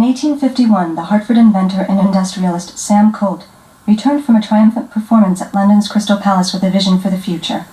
1851, the Hartford inventor and industrialist Sam Colt returned from a triumphant performance at London's Crystal Palace with a vision for the future.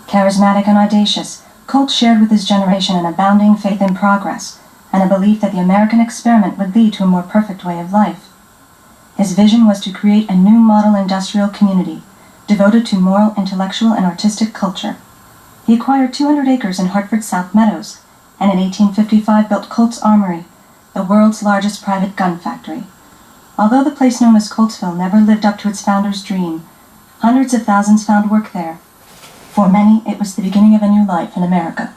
Charismatic and audacious, Colt shared with his generation an abounding faith in progress and a belief that the American experiment would lead to a more perfect way of life. His vision was to create a new model industrial community devoted to moral, intellectual, and artistic culture. He acquired 200 acres in Hartford's South Meadows, and in 1855 built Colts Armory, the world's largest private gun factory. Although the place known as Coltsville never lived up to its founder's dream, hundreds of thousands found work there. For many, it was the beginning of a new life in America.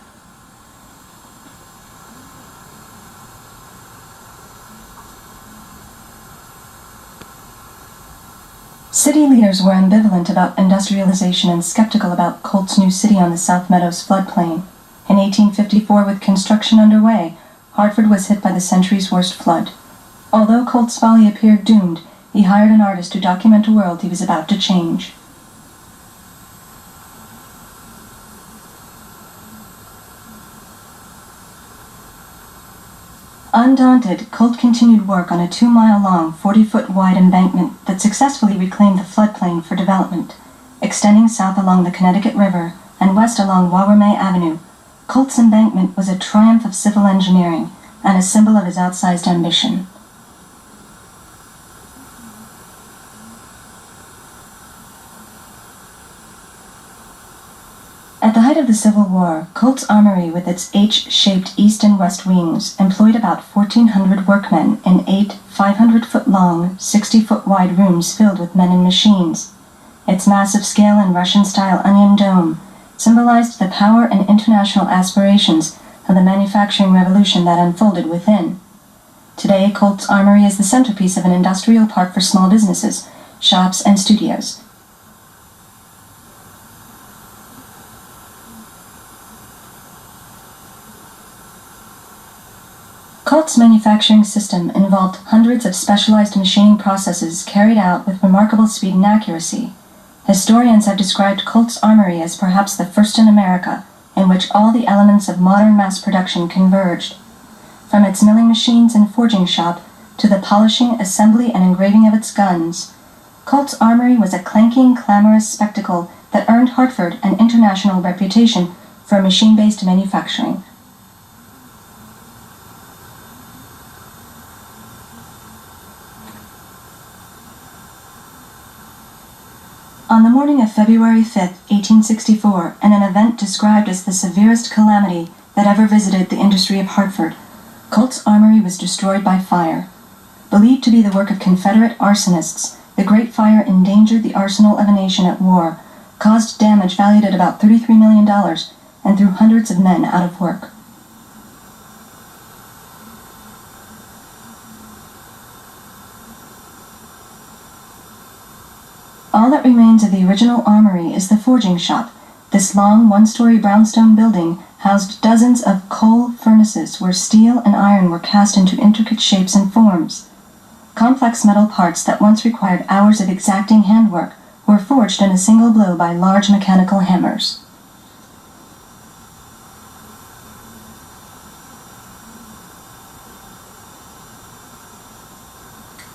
City leaders were ambivalent about industrialization and skeptical about Colt's new city on the South Meadows floodplain. In 1854, with construction underway, Hartford was hit by the century's worst flood. Although Colt's folly appeared doomed, he hired an artist to document a world he was about to change. Undaunted, Colt continued work on a 2-mile-long, 40-foot-wide embankment that successfully reclaimed the floodplain for development. Extending south along the Connecticut River and west along Warramay Avenue, Colt's embankment was a triumph of civil engineering and a symbol of his outsized ambition. At the height of the Civil War, Colts Armory, with its H-shaped east and west wings, employed about 1,400 workmen in 8 500-foot-long, 60-foot-wide rooms filled with men and machines. Its massive scale and Russian-style onion dome symbolized the power and international aspirations of the manufacturing revolution that unfolded within. Today, Colts Armory is the centerpiece of an industrial park for small businesses, shops, and studios. Colt's manufacturing system involved hundreds of specialized machining processes carried out with remarkable speed and accuracy. Historians have described Colt's Armory as perhaps the first in America in which all the elements of modern mass production converged. From its milling machines and forging shop to the polishing, assembly, and engraving of its guns, Colt's Armory was a clanking, clamorous spectacle that earned Hartford an international reputation for machine-based manufacturing. On the morning of February 5, 1864, in an event described as the severest calamity that ever visited the industry of Hartford, Colt's Armory was destroyed by fire. Believed to be the work of Confederate arsonists, the Great Fire endangered the arsenal of a nation at war, caused damage valued at about $33 million, and threw hundreds of men out of work. All that remains of the original armory is the forging shop. This long, one-story brownstone building housed dozens of coal furnaces where steel and iron were cast into intricate shapes and forms. Complex metal parts that once required hours of exacting handwork were forged in a single blow by large mechanical hammers.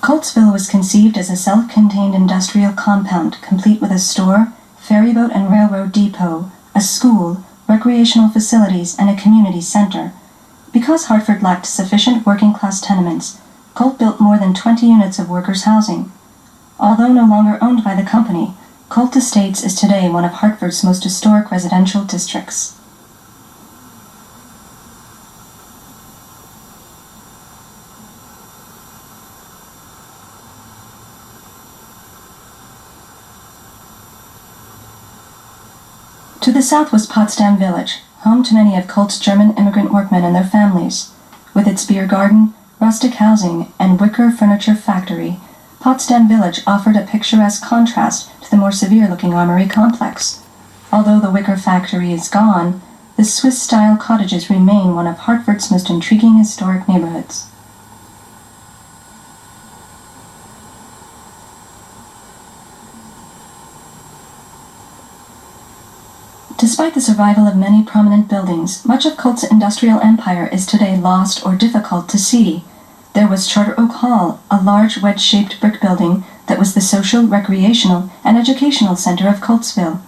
Coltsville was conceived as a self-contained industrial compound, complete with a store, ferryboat and railroad depot, a school, recreational facilities, and a community center. Because Hartford lacked sufficient working-class tenements, Colt built more than 20 units of workers' housing. Although no longer owned by the company, Colt Estates is today one of Hartford's most historic residential districts. To the south was Potsdam Village, home to many of Colt's German immigrant workmen and their families. With its beer garden, rustic housing, and wicker furniture factory, Potsdam Village offered a picturesque contrast to the more severe-looking armory complex. Although the wicker factory is gone, the Swiss-style cottages remain one of Hartford's most intriguing historic neighborhoods. Despite the survival of many prominent buildings, much of Colt's industrial empire is today lost or difficult to see. There was Charter Oak Hall, a large wedge-shaped brick building that was the social, recreational, and educational center of Coltsville.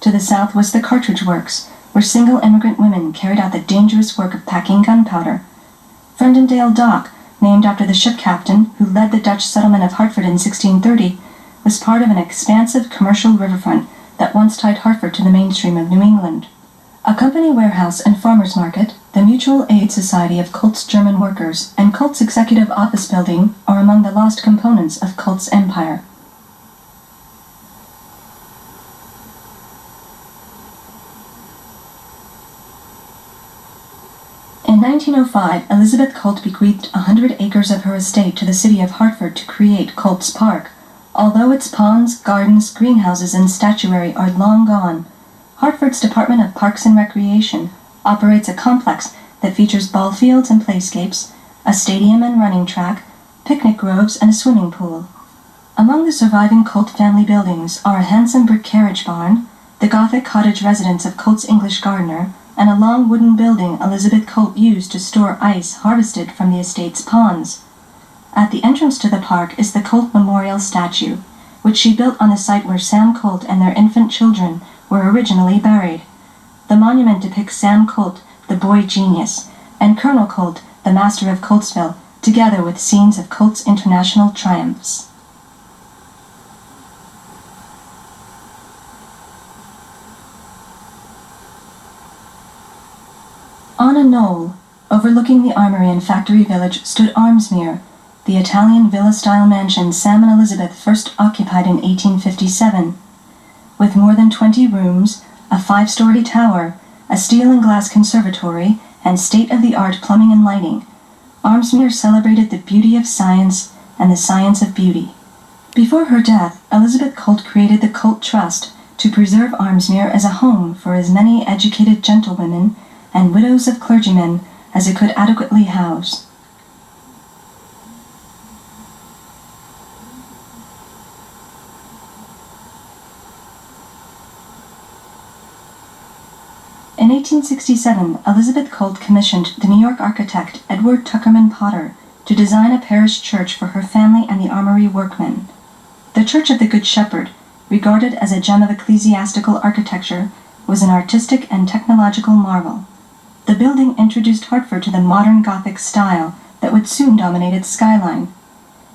To the south was the Cartridge Works, where single immigrant women carried out the dangerous work of packing gunpowder. Frendendale Dock, named after the ship captain who led the Dutch settlement of Hartford in 1630, was part of an expansive commercial riverfront that once tied Hartford to the mainstream of New England. A company warehouse and farmers market, the Mutual Aid Society of Colts German Workers, and Colts Executive Office Building are among the lost components of Colts' empire. In 1905, Elizabeth Colt bequeathed 100 acres of her estate to the city of Hartford to create Colts Park. Although its ponds, gardens, greenhouses, and statuary are long gone, Hartford's Department of Parks and Recreation operates a complex that features ball fields and playscapes, a stadium and running track, picnic groves, and a swimming pool. Among the surviving Colt family buildings are a handsome brick carriage barn, the Gothic cottage residence of Colt's English gardener, and a long wooden building Elizabeth Colt used to store ice harvested from the estate's ponds. At the entrance to the park is the Colt Memorial statue, which she built on the site where Sam Colt and their infant children were originally buried. The monument depicts Sam Colt, the boy genius, and Colonel Colt, the master of Coltsville, together with scenes of Colt's international triumphs. On a knoll, overlooking the armory and factory village, stood Armsmere, the Italian villa-style mansion Sam and Elizabeth first occupied in 1857. With more than 20 rooms, a 5-story tower, a steel and glass conservatory, and state-of-the-art plumbing and lighting, Armsmere celebrated the beauty of science and the science of beauty. Before her death, Elizabeth Colt created the Colt Trust to preserve Armsmere as a home for as many educated gentlewomen and widows of clergymen as it could adequately house. In 1867, Elizabeth Colt commissioned the New York architect Edward Tuckerman Potter to design a parish church for her family and the armory workmen. The Church of the Good Shepherd, regarded as a gem of ecclesiastical architecture, was an artistic and technological marvel. The building introduced Hartford to the modern Gothic style that would soon dominate its skyline.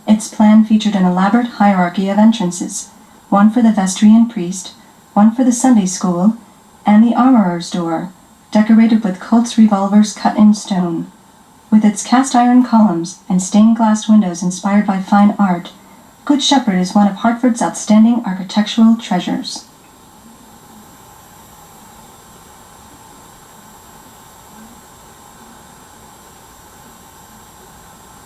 Its plan featured an elaborate hierarchy of entrances, one for the vestry and priest, one for the Sunday school, and the armorer's door, decorated with Colt's revolvers cut in stone. With its cast-iron columns and stained-glass windows inspired by fine art, Good Shepherd is one of Hartford's outstanding architectural treasures.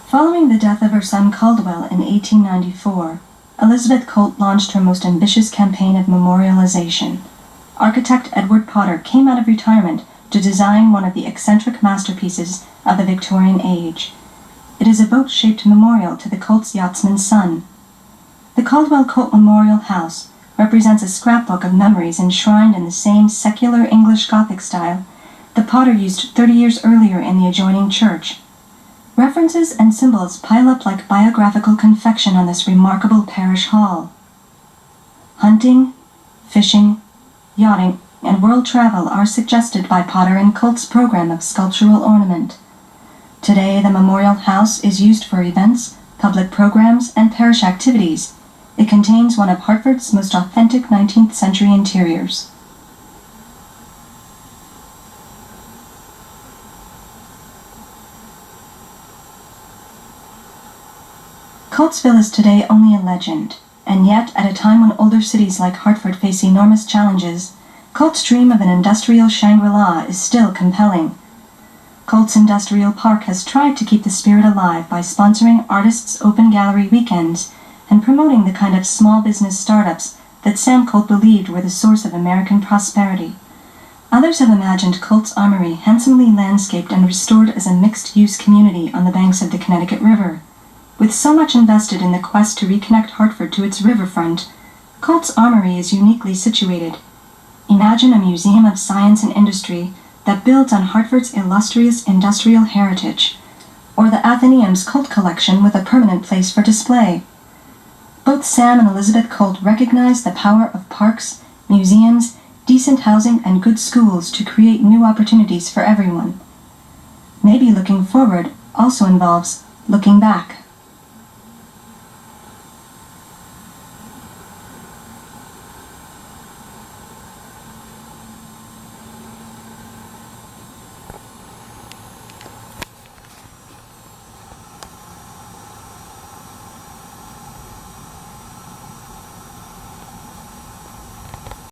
Following the death of her son Caldwell in 1894, Elizabeth Colt launched her most ambitious campaign of memorialization. Architect Edward Potter came out of retirement to design one of the eccentric masterpieces of the Victorian age. It is a boat-shaped memorial to the Colt's yachtsman's son. The Caldwell Colt Memorial House represents a scrapbook of memories enshrined in the same secular English Gothic style that Potter used 30 years earlier in the adjoining church. References and symbols pile up like biographical confection on this remarkable parish hall. Hunting, fishing, yachting, and world travel are suggested by Potter and Colt's program of sculptural ornament. Today, the Memorial House is used for events, public programs, and parish activities. It contains one of Hartford's most authentic 19th century interiors. Coltsville is today only a legend, and yet, at a time when older cities like Hartford face enormous challenges, Colt's dream of an industrial Shangri-La is still compelling. Colts Industrial Park has tried to keep the spirit alive by sponsoring artists' open gallery weekends and promoting the kind of small business startups that Sam Colt believed were the source of American prosperity. Others have imagined Colts Armory handsomely landscaped and restored as a mixed-use community on the banks of the Connecticut River. With so much invested in the quest to reconnect Hartford to its riverfront, Colts Armory is uniquely situated. Imagine a museum of science and industry that builds on Hartford's illustrious industrial heritage. or the Atheneum's Colt collection with a permanent place for display. Both Sam and Elizabeth Colt recognized the power of parks, museums, decent housing, and good schools to create new opportunities for everyone. Maybe looking forward also involves looking back.